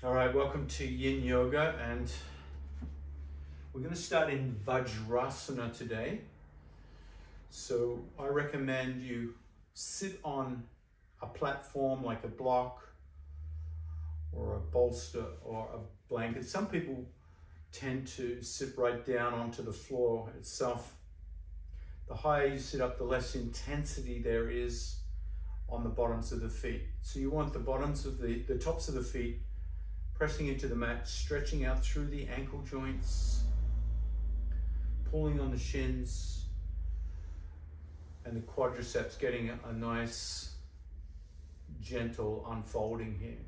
All right, welcome to Yin Yoga, and we're going to start in Vajrasana today. So I recommend you sit on a platform like a block or a bolster or a blanket. Some people tend to sit right down onto the floor itself. The higher you sit up, the less intensity there is on the bottoms of the feet. So you want the bottoms of the tops of the feet pressing into the mat, stretching out through the ankle joints, pulling on the shins and the quadriceps, getting a nice gentle unfolding here.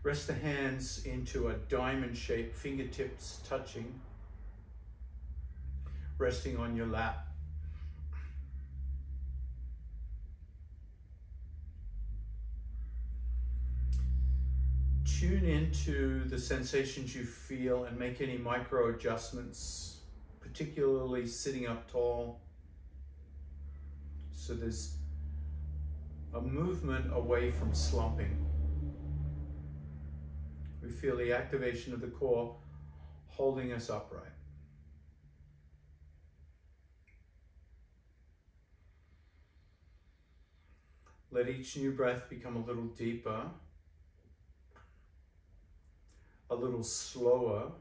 Rest the hands into a diamond shape, fingertips touching, resting on your lap. Tune into the sensations you feel and make any micro adjustments, particularly sitting up tall. So there's a movement away from slumping. We feel the activation of the core holding us upright. Let each new breath become a little deeper, a little slower,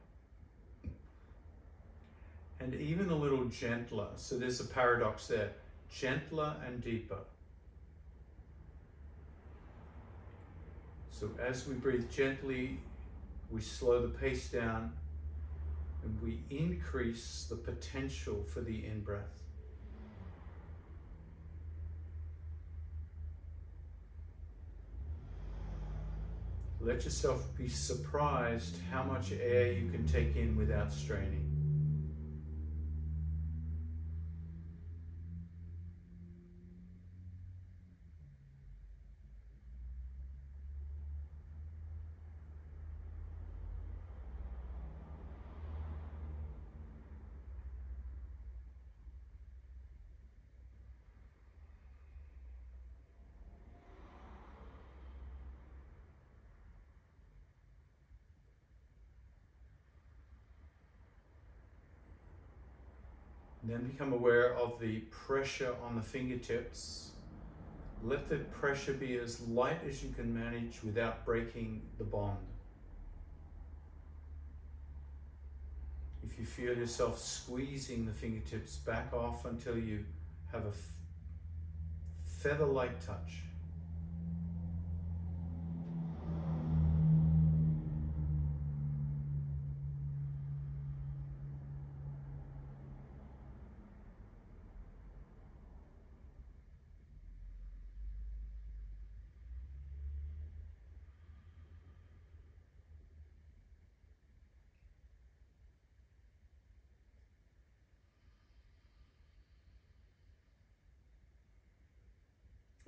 and even a little gentler. So there's a paradox there, gentler and deeper. So as we breathe gently, we slow the pace down and we increase the potential for the in-breath. Let yourself be surprised how much air you can take in without straining. Then become aware of the pressure on the fingertips. Let the pressure be as light as you can manage without breaking the bond. If you feel yourself squeezing the fingertips, back off until you have a feather-like touch.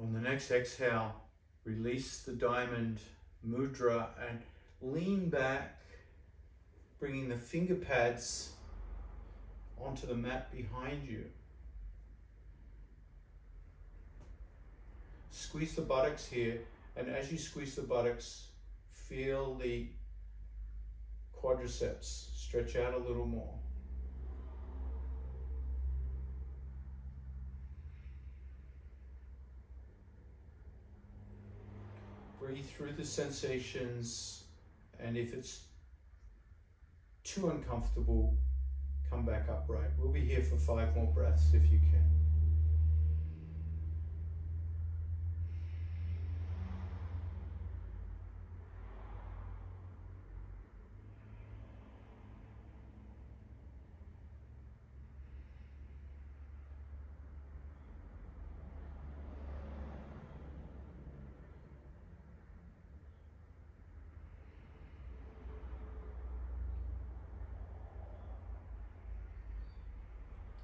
On the next exhale, release the diamond mudra and lean back, bringing the finger pads onto the mat behind you. Squeeze the buttocks here, and as you squeeze the buttocks, feel the quadriceps stretch out a little more. Breathe through the sensations, and if it's too uncomfortable, come back upright. We'll be here for 5 more breaths if you can.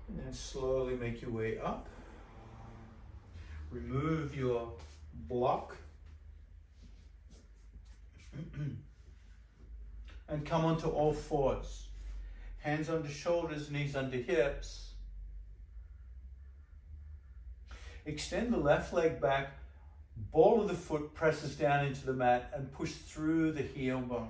And then slowly make your way up. Remove your block. And come onto all fours. Hands under shoulders, knees under hips. Extend the left leg back, Ball of the foot presses down into the mat and push through the heel bone.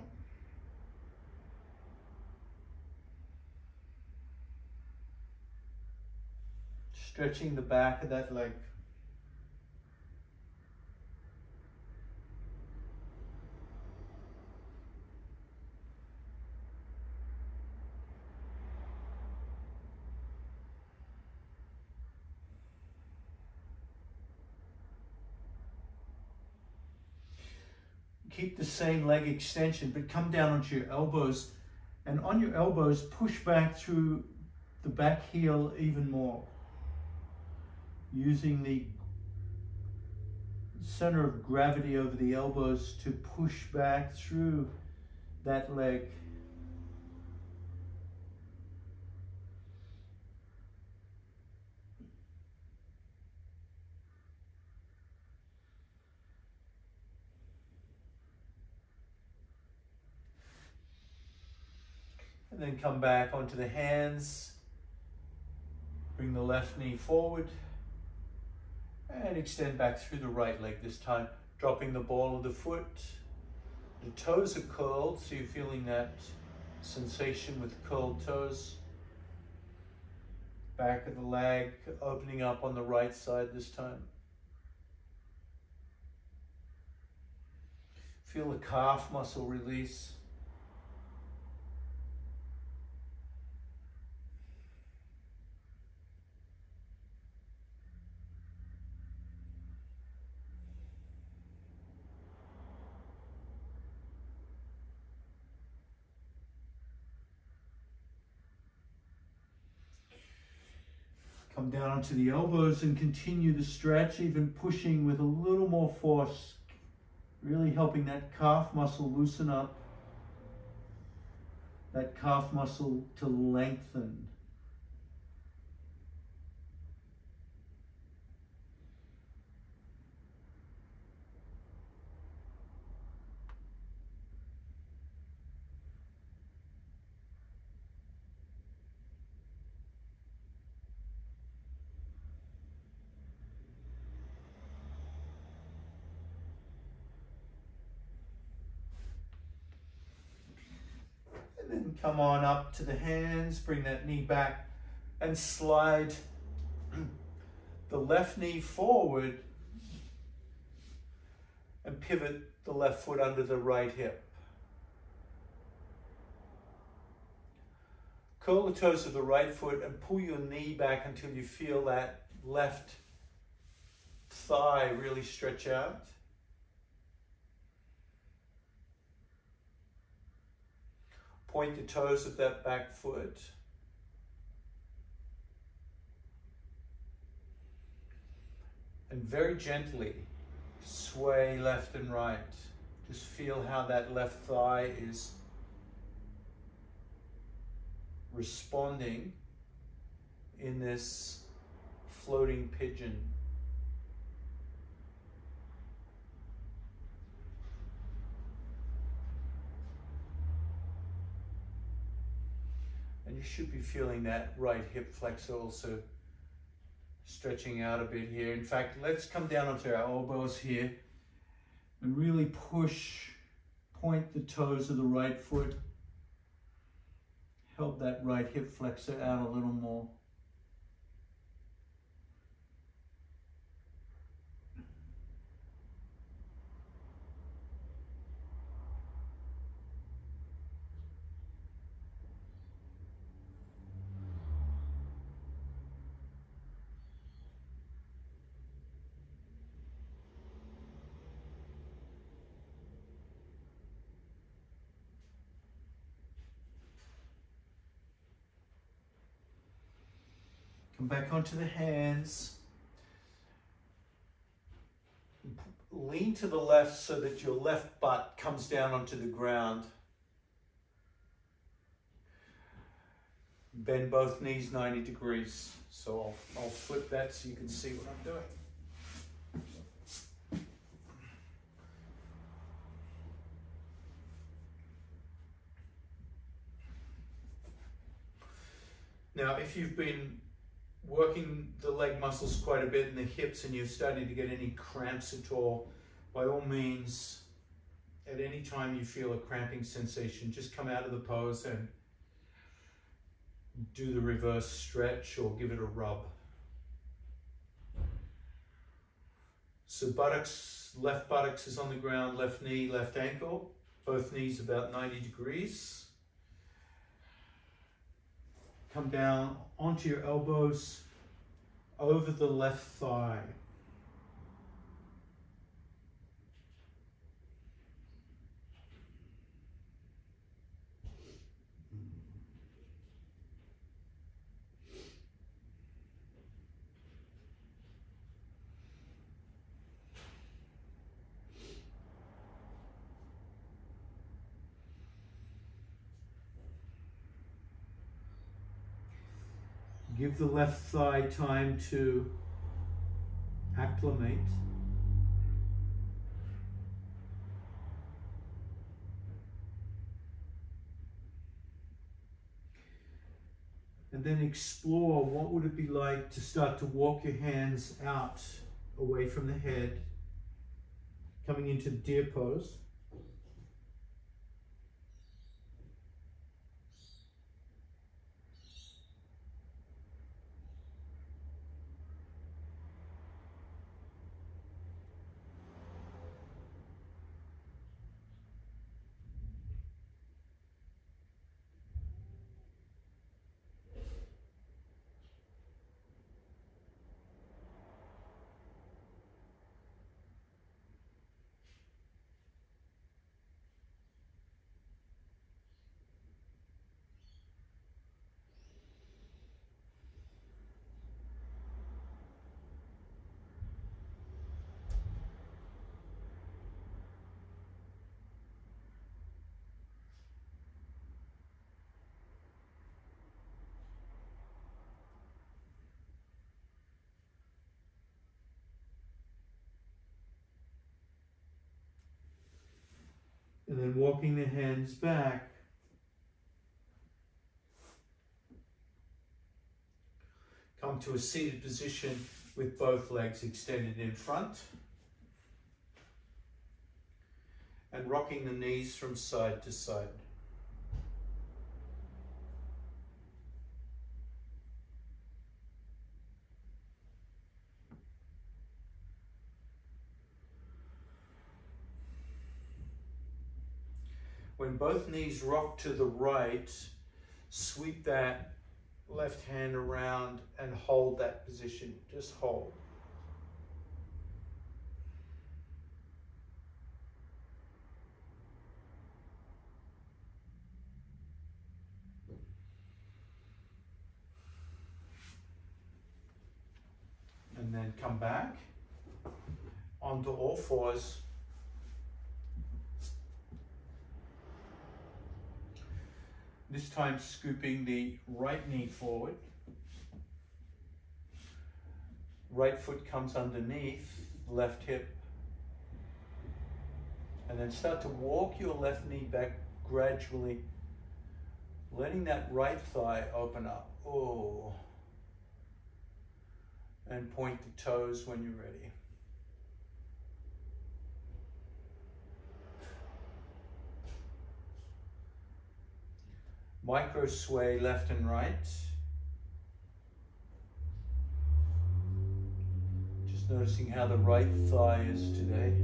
Stretching the back of that leg. Keep the same leg extension, but come down onto your elbows, and on your elbows push back through the back heel even more, using the center of gravity over the elbows to push back through that leg. And then come back onto the hands. Bring the left knee forward and extend back through the right leg this time, dropping the ball of the foot. The toes are curled, so you're feeling that sensation with curled toes. Back of the leg opening up on the right side this time. Feel the calf muscle release. Come down onto the elbows and continue the stretch, even pushing with a little more force, really helping that calf muscle loosen up, that calf muscle to lengthen. And then come on up to the hands, bring that knee back and slide the left knee forward and pivot the left foot under the right hip. Curl the toes of the right foot and pull your knee back until you feel that left thigh really stretch out. Point the toes of that back foot. And very gently sway left and right. Just feel how that left thigh is responding in this floating pigeon. And you should be feeling that right hip flexor also stretching out a bit here. In fact, let's come down onto our elbows here and really push, point the toes of the right foot. Help that right hip flexor out a little more. Come back onto the hands. Lean to the left so that your left butt comes down onto the ground. Bend both knees 90 degrees. So I'll flip that so you can see what I'm doing. Now, if you've been working the leg muscles quite a bit in the hips and you're starting to get any cramps at all, by all means, at any time you feel a cramping sensation, just come out of the pose and do the reverse stretch or give it a rub. So buttocks, left buttocks is on the ground, left knee, left ankle, both knees about 90 degrees. Come down onto your elbows over the left thigh. Give the left thigh time to acclimate. And then explore what would it be like to start to walk your hands out away from the head, coming into deer pose. And then walking the hands back. Come to a seated position with both legs extended in front. And rocking the knees from side to side. When both knees rock to the right, sweep that left hand around and hold that position. Just hold. And then come back onto all fours. This time scooping the right knee forward. Right foot comes underneath, left hip. And then start to walk your left knee back gradually, letting that right thigh open up. Oh. And point the toes when you're ready. Micro sway left and right. Just noticing how the right thigh is today.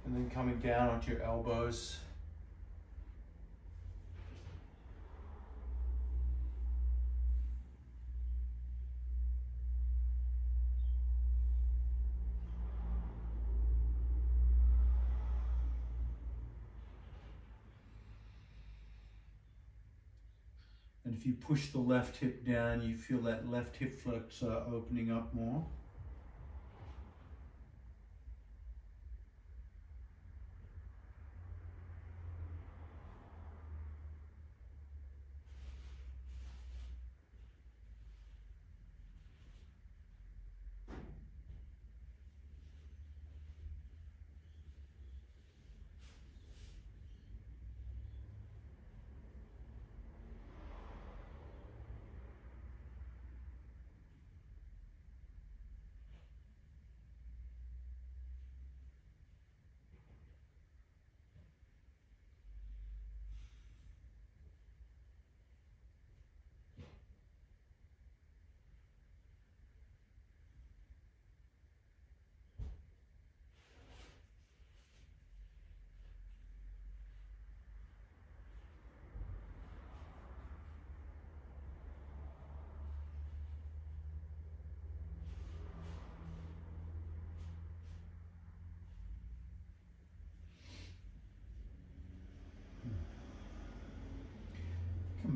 And then coming down onto your elbows. And if you push the left hip down, you feel that left hip flexor opening up more.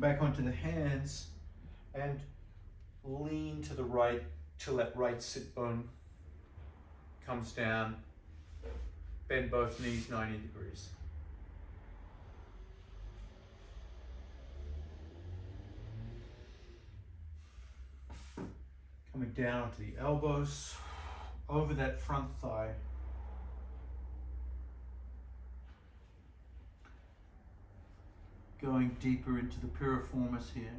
back onto the hands and lean to the right till that right sit bone comes down. Bend both knees 90 degrees. Coming down to the elbows, over that front thigh. Going deeper into the piriformis here.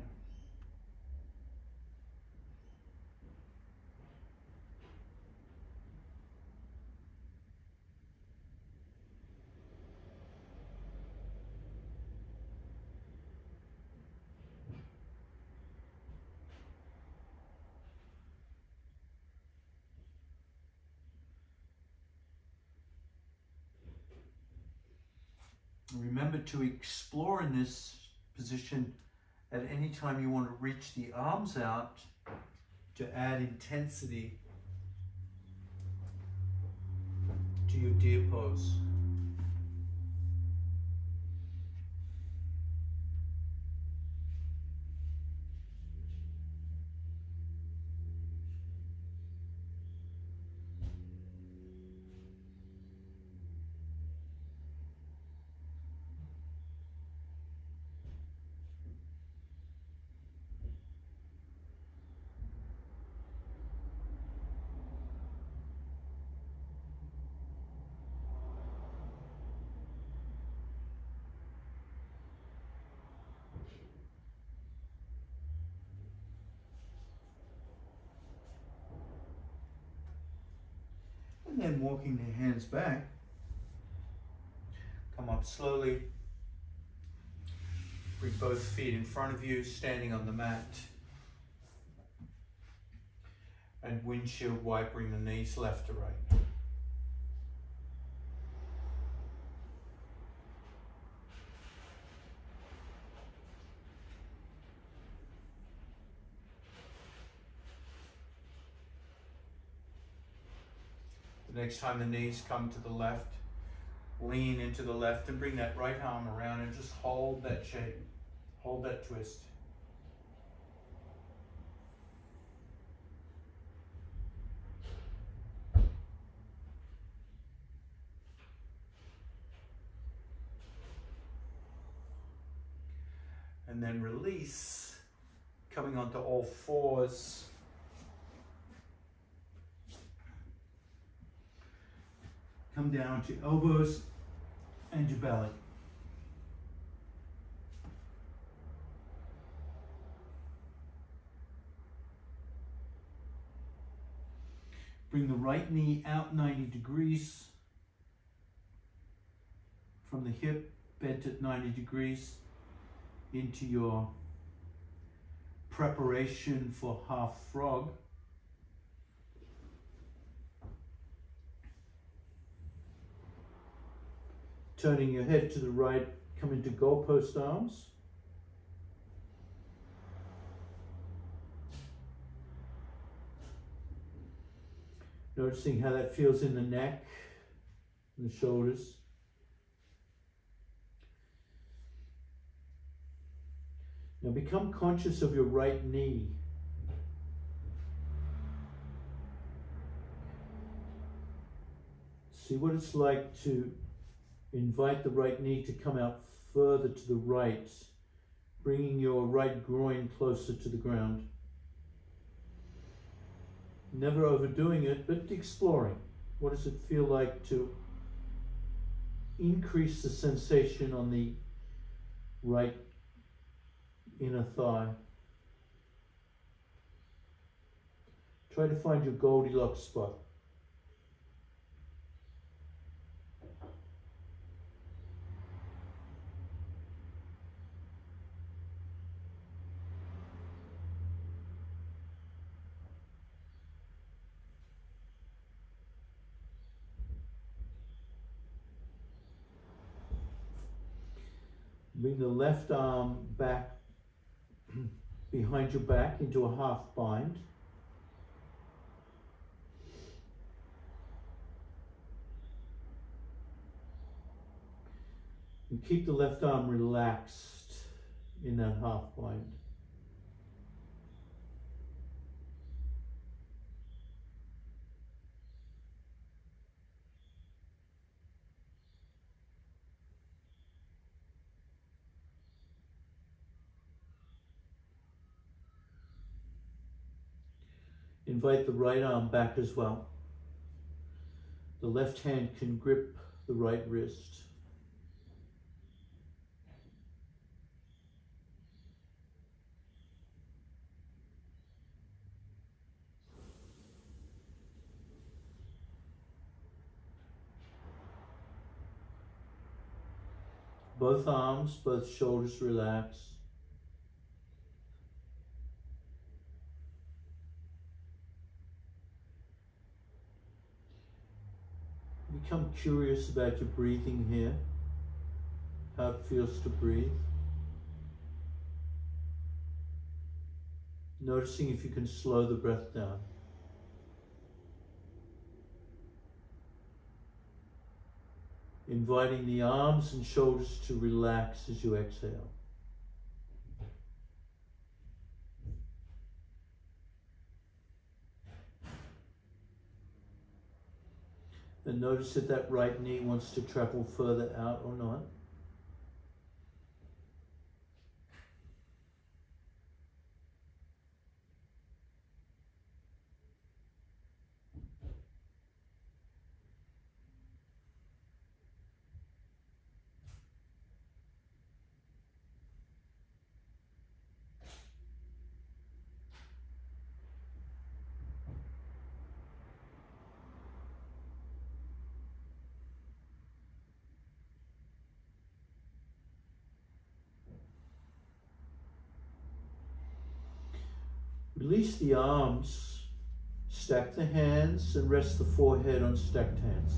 Remember to explore in this position at any time you want to reach the arms out to add intensity to your deer pose. And then walking the hands back, come up slowly, bring both feet in front of you, standing on the mat, and windshield wipering the knees left to right. Next time the knees come to the left, lean into the left and bring that right arm around and just hold that shape, hold that twist. And then release, coming onto all fours. Come down to elbows and your belly. Bring the right knee out 90 degrees from the hip, bent at 90 degrees into your preparation for half frog. Turning your head to the right, come into goalpost arms. Noticing how that feels in the neck and the shoulders. Now become conscious of your right knee. See what it's like to invite the right knee to come out further to the right, bringing your right groin closer to the ground. Never overdoing it, but exploring. What does it feel like to increase the sensation on the right inner thigh? Try to find your Goldilocks spot. Bring the left arm back behind your back into a half bind. And keep the left arm relaxed in that half bind. Invite the right arm back as well. The left hand can grip the right wrist. Both arms, both shoulders relax. Become curious about your breathing here, how it feels to breathe. Noticing if you can slow the breath down. Inviting the arms and shoulders to relax as you exhale. And notice if that right knee wants to travel further out or not. Release the arms, stack the hands, and rest the forehead on stacked hands.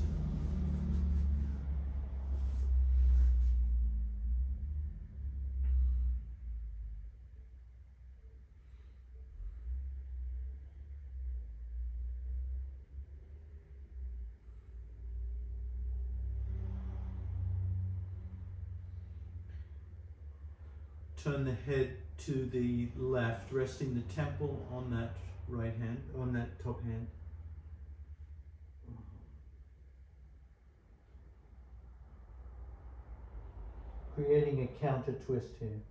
Turn the head to the left, resting the temple on that right hand, on that top hand. Creating a counter twist here.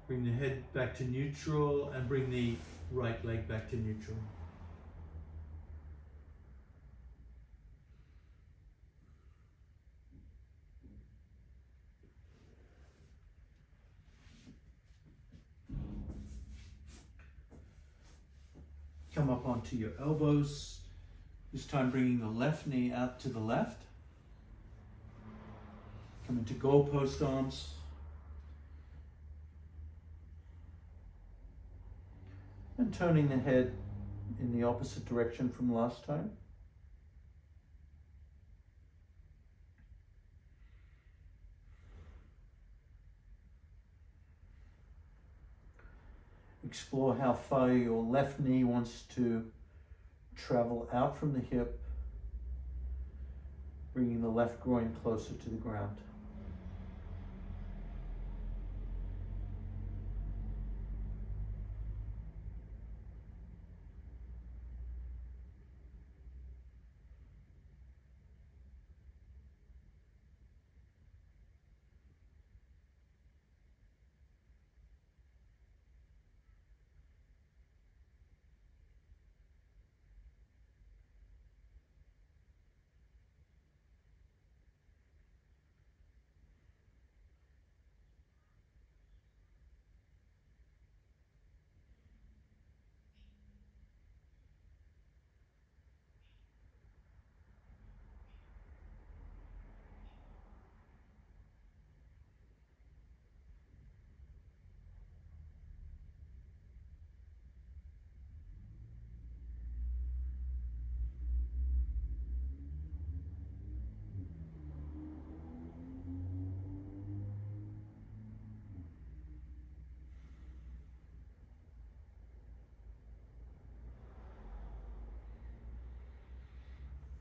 Bring the head back to neutral and bring the right leg back to neutral. Come up onto your elbows. This time bringing the left knee out to the left. Come into goalpost arms. And turning the head in the opposite direction from last time. Explore how far your left knee wants to travel out from the hip, bringing the left groin closer to the ground.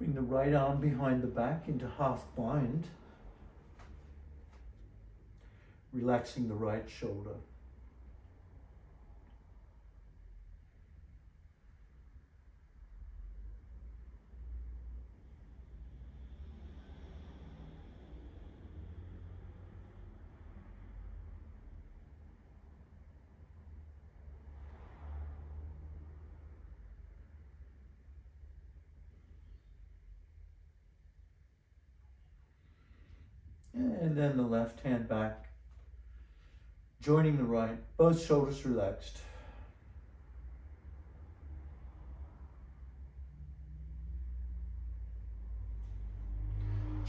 Bring the right arm behind the back into half bind, relaxing the right shoulder. And then the left hand back, joining the right, both shoulders relaxed.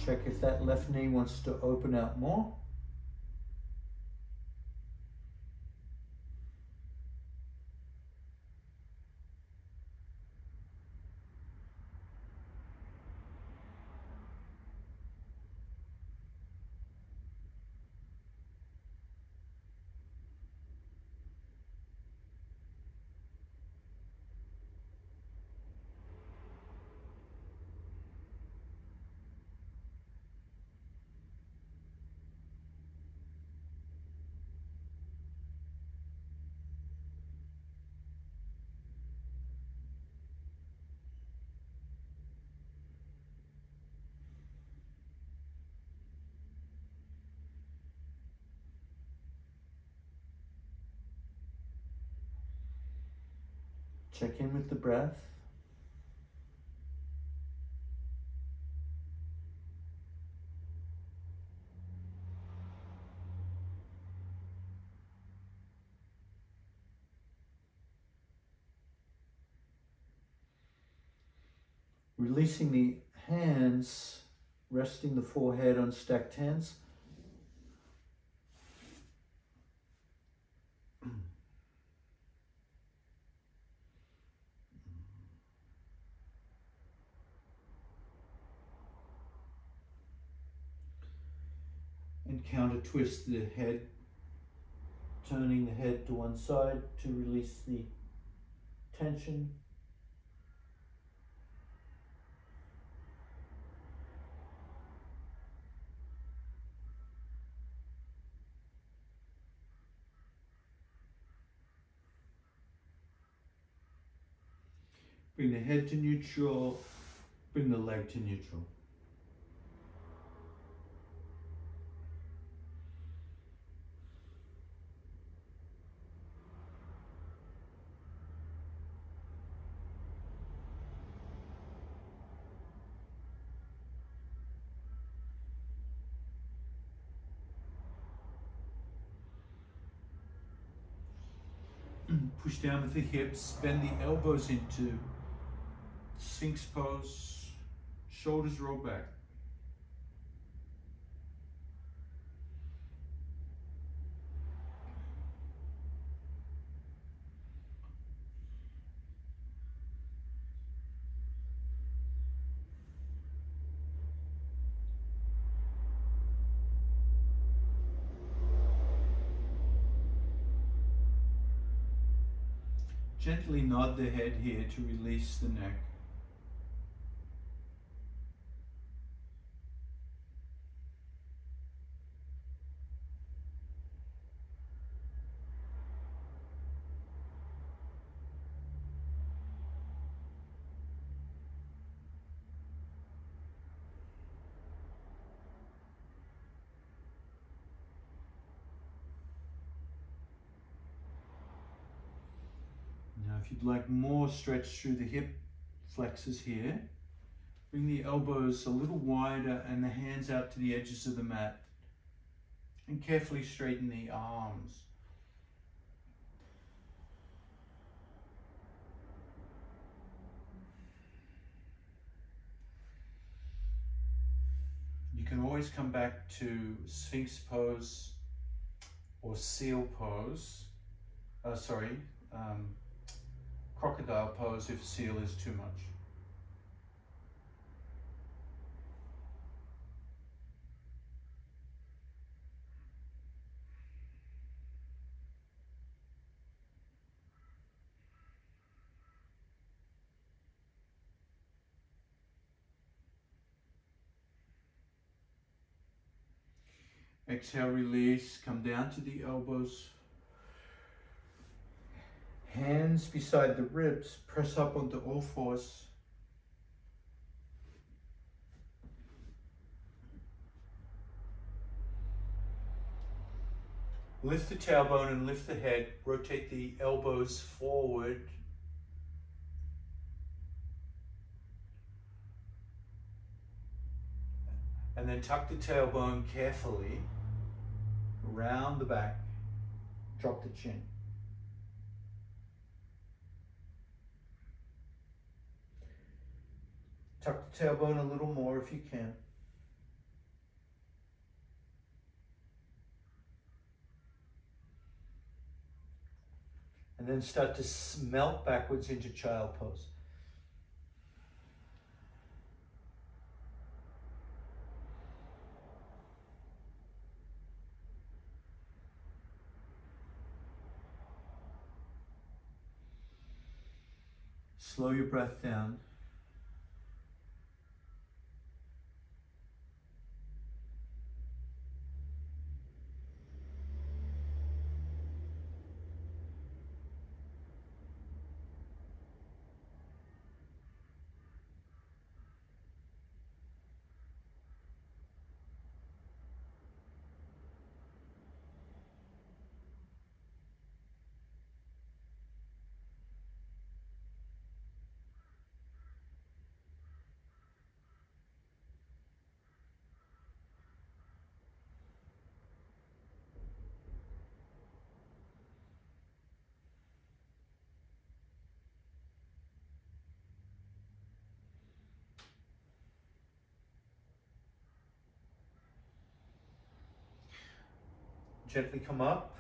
Check if that left knee wants to open out more. Check in with the breath. Releasing the hands, resting the forehead on stacked hands. And counter twist the head, turning the head to one side to release the tension. Bring the head to neutral, bring the leg to neutral. Push down with the hips, bend the elbows into Sphinx pose, shoulders roll back. Gently nod the head here to release the neck. Now, if you'd like more stretch through the hip flexors here, bring the elbows a little wider and the hands out to the edges of the mat, and carefully straighten the arms. You can always come back to Sphinx pose or seal pose. Crocodile pose if seal is too much. Exhale, release, come down to the elbows. Hands beside the ribs, press up onto all fours. Lift the tailbone and lift the head. Rotate the elbows forward. And then tuck the tailbone carefully around the back. Drop the chin. Tuck the tailbone a little more if you can. And then start to melt backwards into child pose. Slow your breath down. Gently come up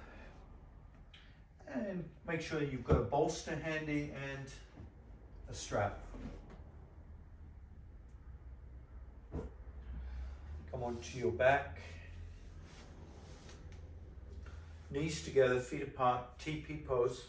and make sure you've got a bolster handy and a strap. Come onto your back. Knees together, feet apart, TP pose.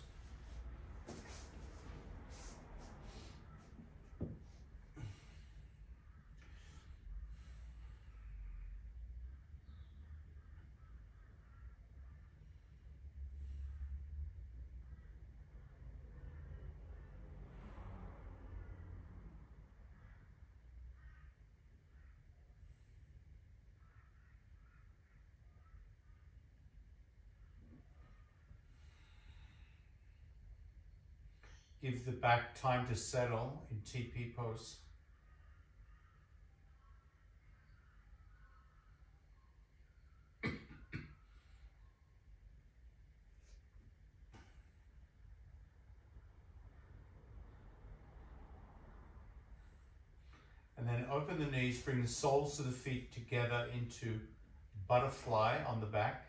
Give the back time to settle in TP pose. And then open the knees, bring the soles of the feet together into butterfly on the back.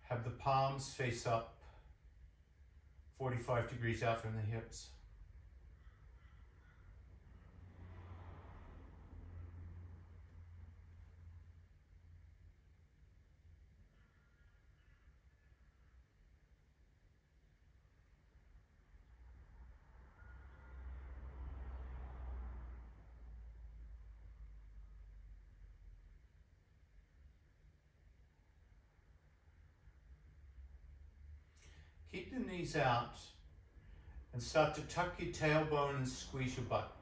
Have the palms face up, 45 degrees out from the hips. Keep the knees out and start to tuck your tailbone and squeeze your butt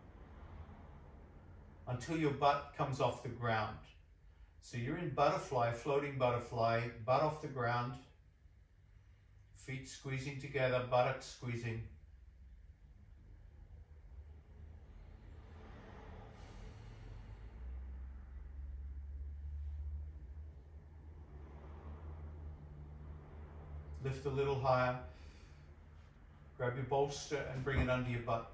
until your butt comes off the ground. So you're in butterfly, floating butterfly, butt off the ground, feet squeezing together, buttocks squeezing. Lift a little higher. Grab your bolster and bring it under your butt.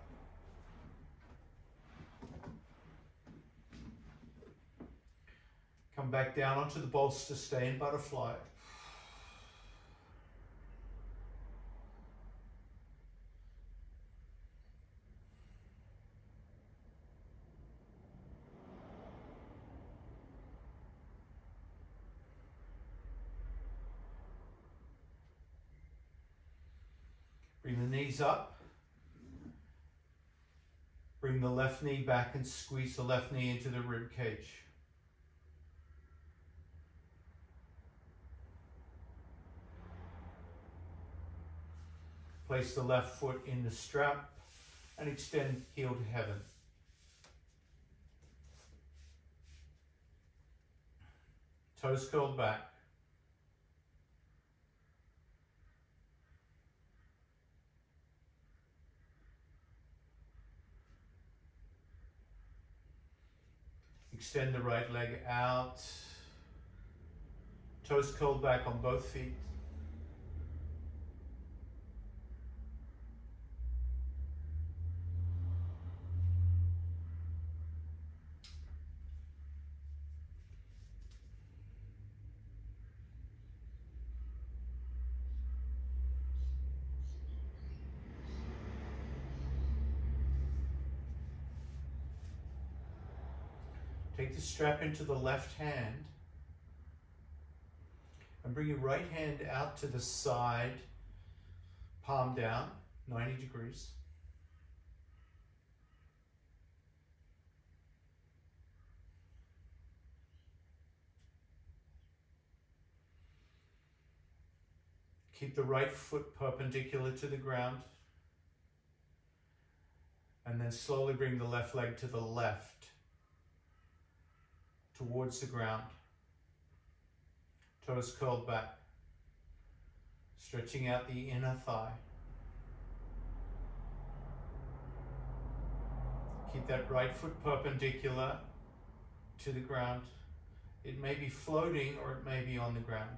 Come back down onto the bolster, stay in butterfly. Bring the knees up. Bring the left knee back and squeeze the left knee into the rib cage. Place the left foot in the strap and extend heel to heaven. Toes curled back. Extend the right leg out. Toes curled back on both feet. Take the strap into the left hand and bring your right hand out to the side, palm down, 90 degrees. Keep the right foot perpendicular to the ground and then slowly bring the left leg to the left, towards the ground. Toes curled back, stretching out the inner thigh. Keep that right foot perpendicular to the ground. It may be floating or it may be on the ground.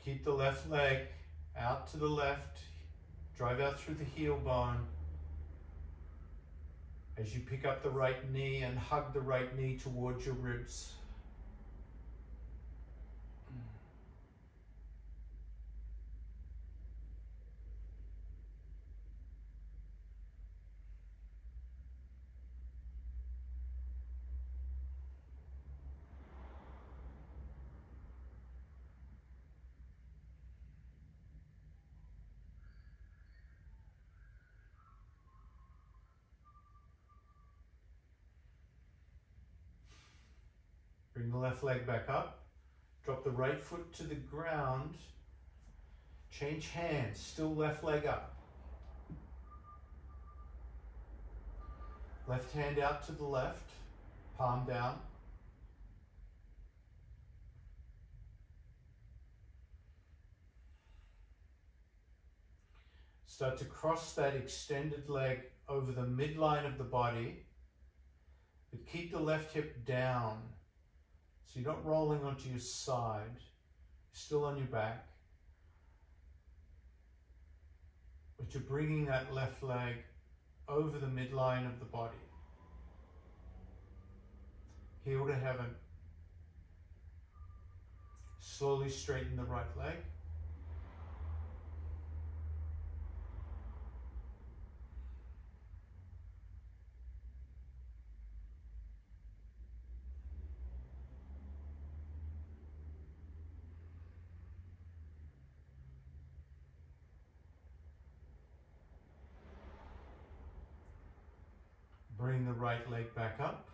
Keep the left leg out to the left. Drive out through the heel bone. As you pick up the right knee and hug the right knee towards your ribs. Bring the left leg back up. Drop the right foot to the ground. Change hands, still left leg up. Left hand out to the left, palm down. Start to cross that extended leg over the midline of the body, but keep the left hip down. So you're not rolling onto your side, still on your back, but you're bringing that left leg over the midline of the body. Heel to heaven. Slowly straighten the right leg. Bring the right leg back up.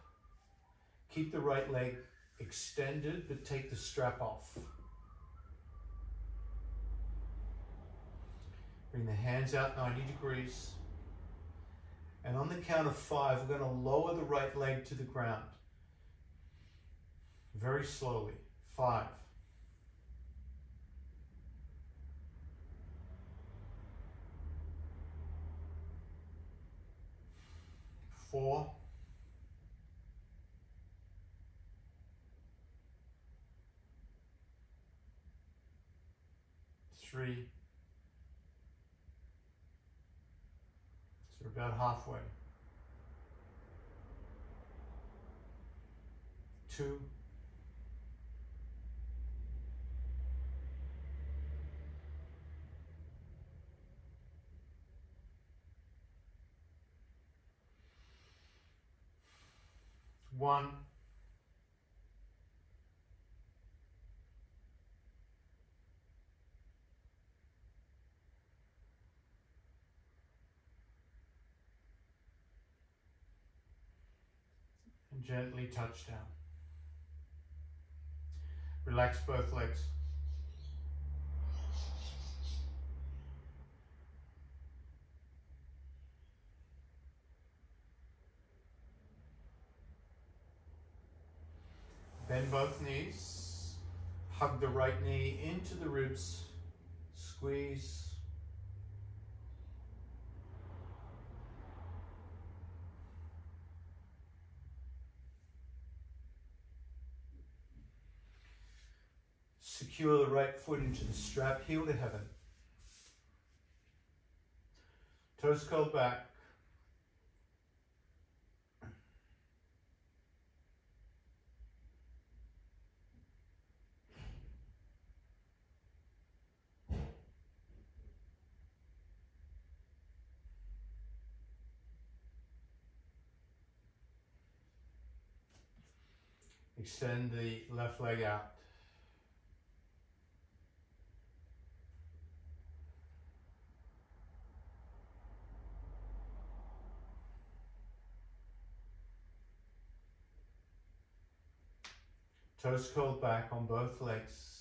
Keep the right leg extended, but take the strap off. Bring the hands out 90 degrees. And on the count of 5, we're going to lower the right leg to the ground. Very slowly. 5. 4. 3. So we're about halfway. 2. 1. Gently touch down. Relax both legs. Bend both knees. Hug the right knee into the ribs. Squeeze. Secure the right foot into the strap, heel to heaven. Toes curled back. Extend the left leg out. Toes curled back on both legs.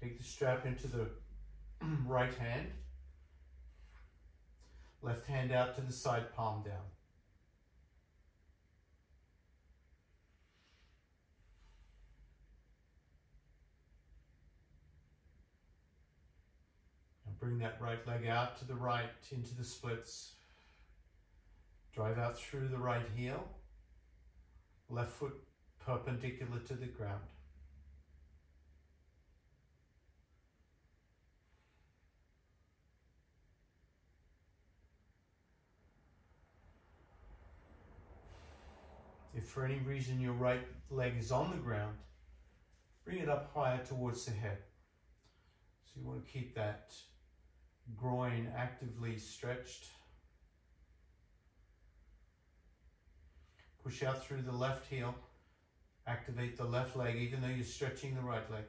Take the strap into the right hand. Left hand out to the side, palm down. Now bring that right leg out to the right into the splits. Drive out through the right heel. Left foot perpendicular to the ground. If for any reason your right leg is on the ground, bring it up higher towards the head. So you want to keep that groin actively stretched. Push out through the left heel. Activate the left leg even though you're stretching the right leg.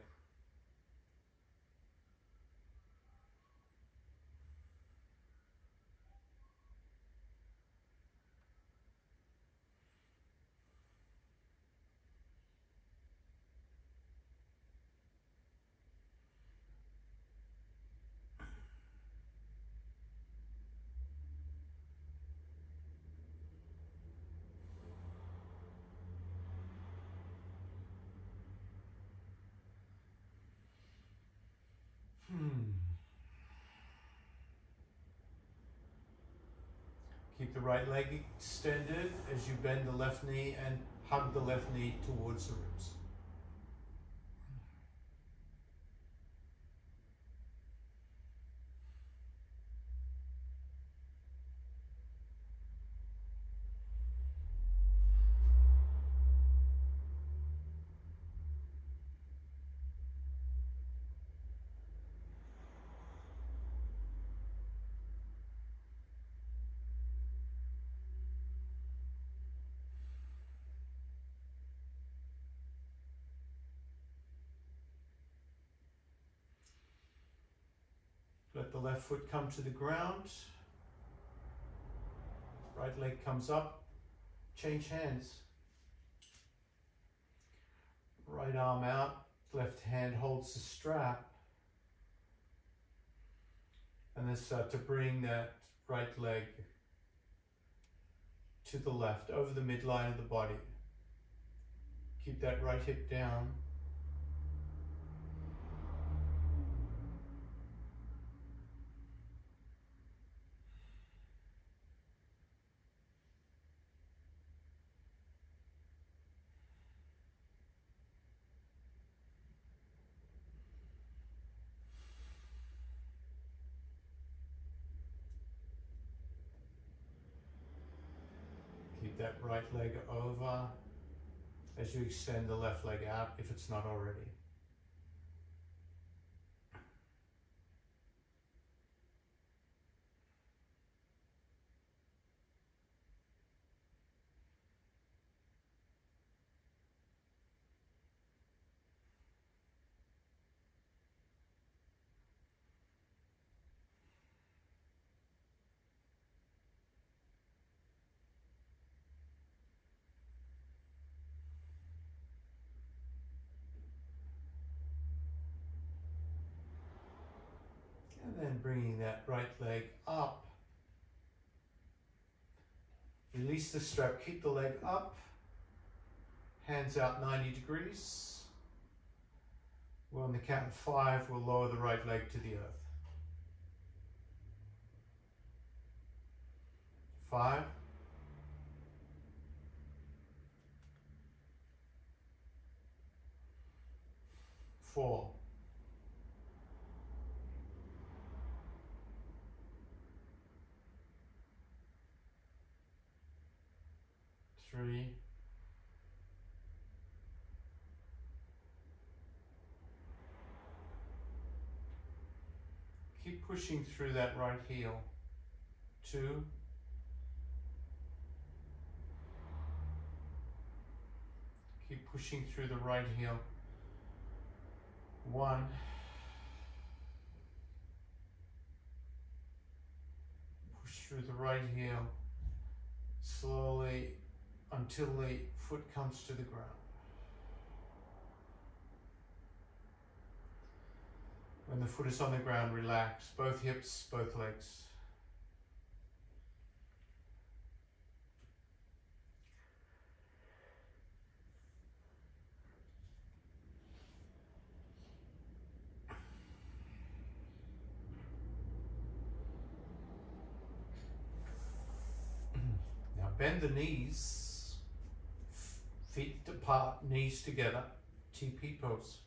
Keep the right leg extended as you bend the left knee and hug the left knee towards the ribs. Let the left foot come to the ground. Right leg comes up. Change hands. Right arm out. Left hand holds the strap. And then start to bring that right leg to the left, over the midline of the body. Keep that right hip down. Keep that right leg over as you extend the left leg out if it's not already. And then bringing that right leg up. Release the strap, keep the leg up. Hands out 90 degrees. Well, on the count of 5, we'll lower the right leg to the earth. 5. 4. 3. 'Keep pushing through that right heel. 2. 'Keep pushing through the right heel. 1. Push through the right heel slowly until the foot comes to the ground. When the foot is on the ground, relax both hips, both legs. Now bend the knees, feet apart, knees together, TP pose.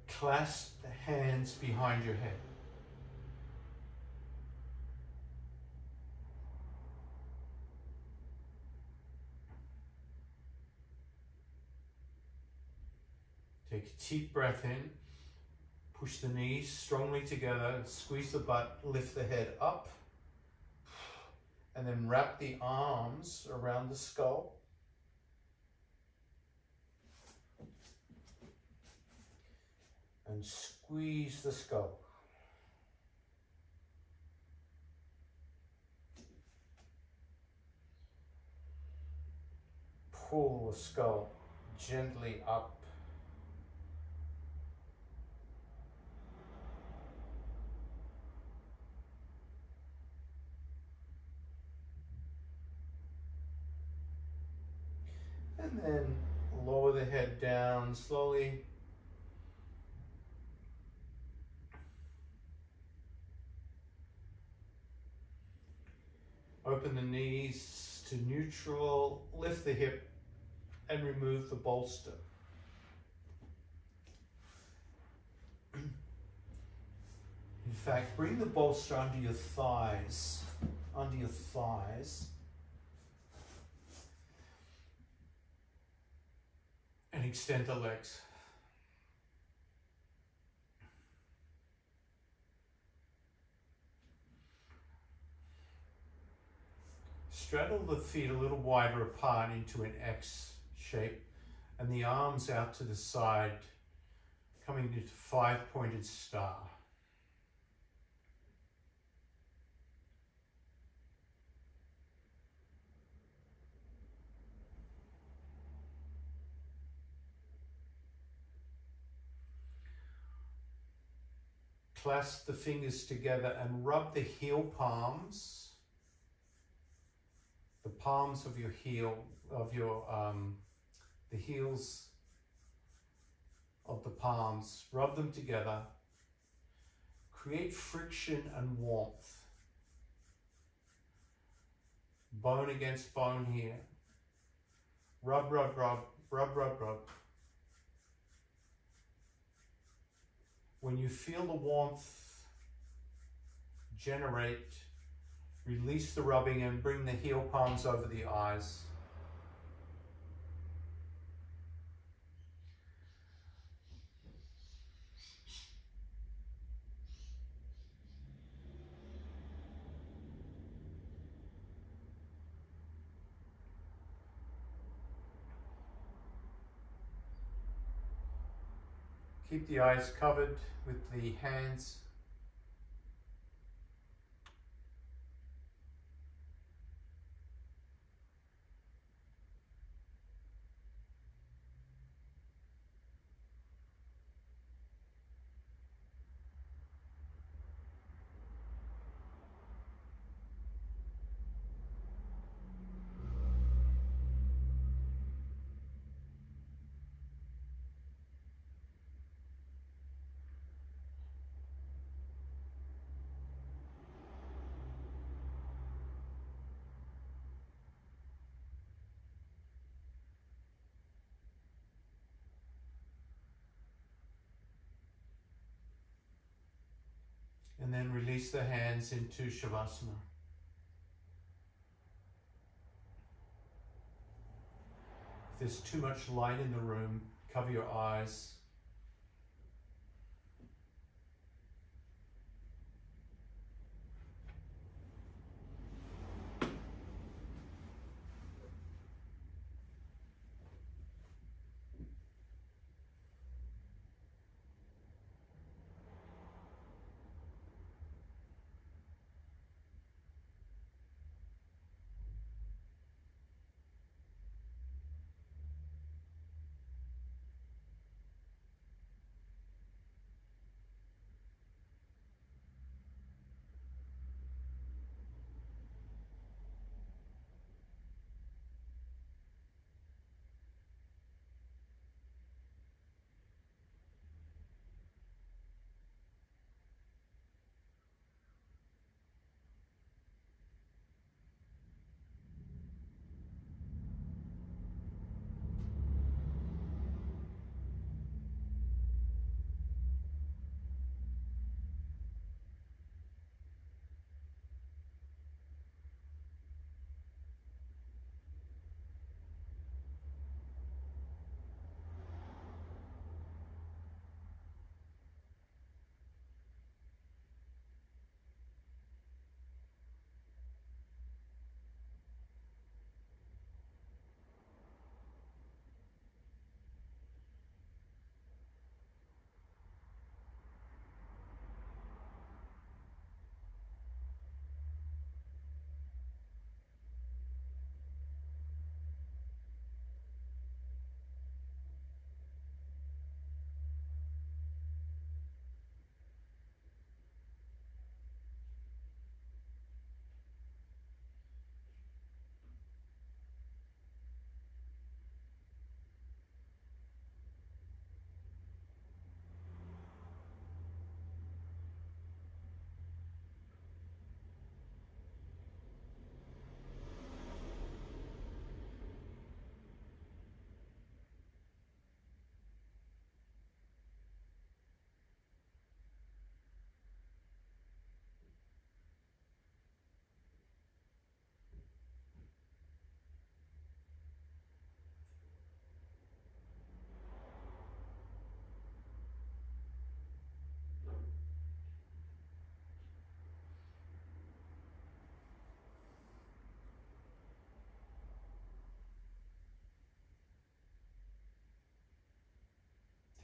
Clasp the hands behind your head. Take a deep breath in. Push the knees strongly together. Squeeze the butt. Lift the head up. And then wrap the arms around the skull. And squeeze the skull. Pull the skull gently up. And then lower the head down slowly. Open the knees to neutral, lift the hip and remove the bolster. In fact, bring the bolster under your thighs, and extend the legs. Straddle the feet a little wider apart into an X shape and the arms out to the side, coming into 5-pointed star. Clasp the fingers together and rub the heel palms, the palms of your heel, the heels of the palms, rub them together. Create friction and warmth. Bone against bone here. Rub, rub, rub, rub, rub, rub. When you feel the warmth generate, release the rubbing and bring the heel palms over the eyes. Keep the eyes covered with the hands. And then release the hands into Shavasana. If there's too much light in the room, cover your eyes.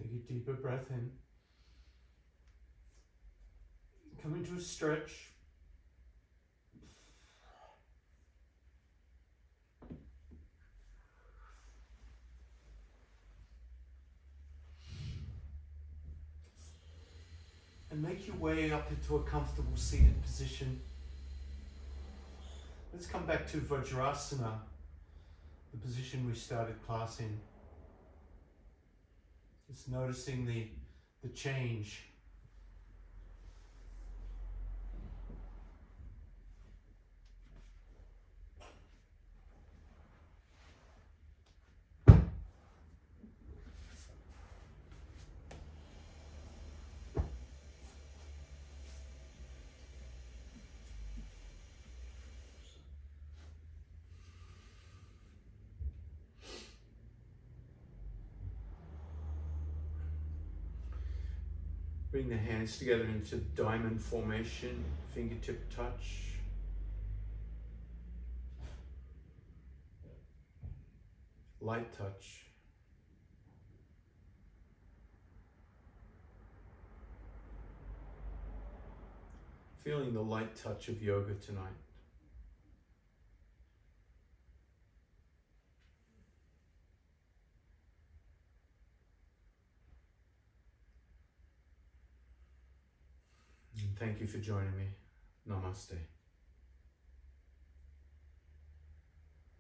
Take a deeper breath in. Come into a stretch. And make your way up into a comfortable seated position. Let's come back to Vajrasana, the position we started class in. Just noticing the change. Bring the hands together into diamond formation, fingertip touch. Light touch. Feeling the light touch of yoga tonight. And thank you for joining me. Namaste.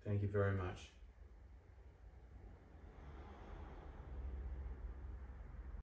Thank you very much.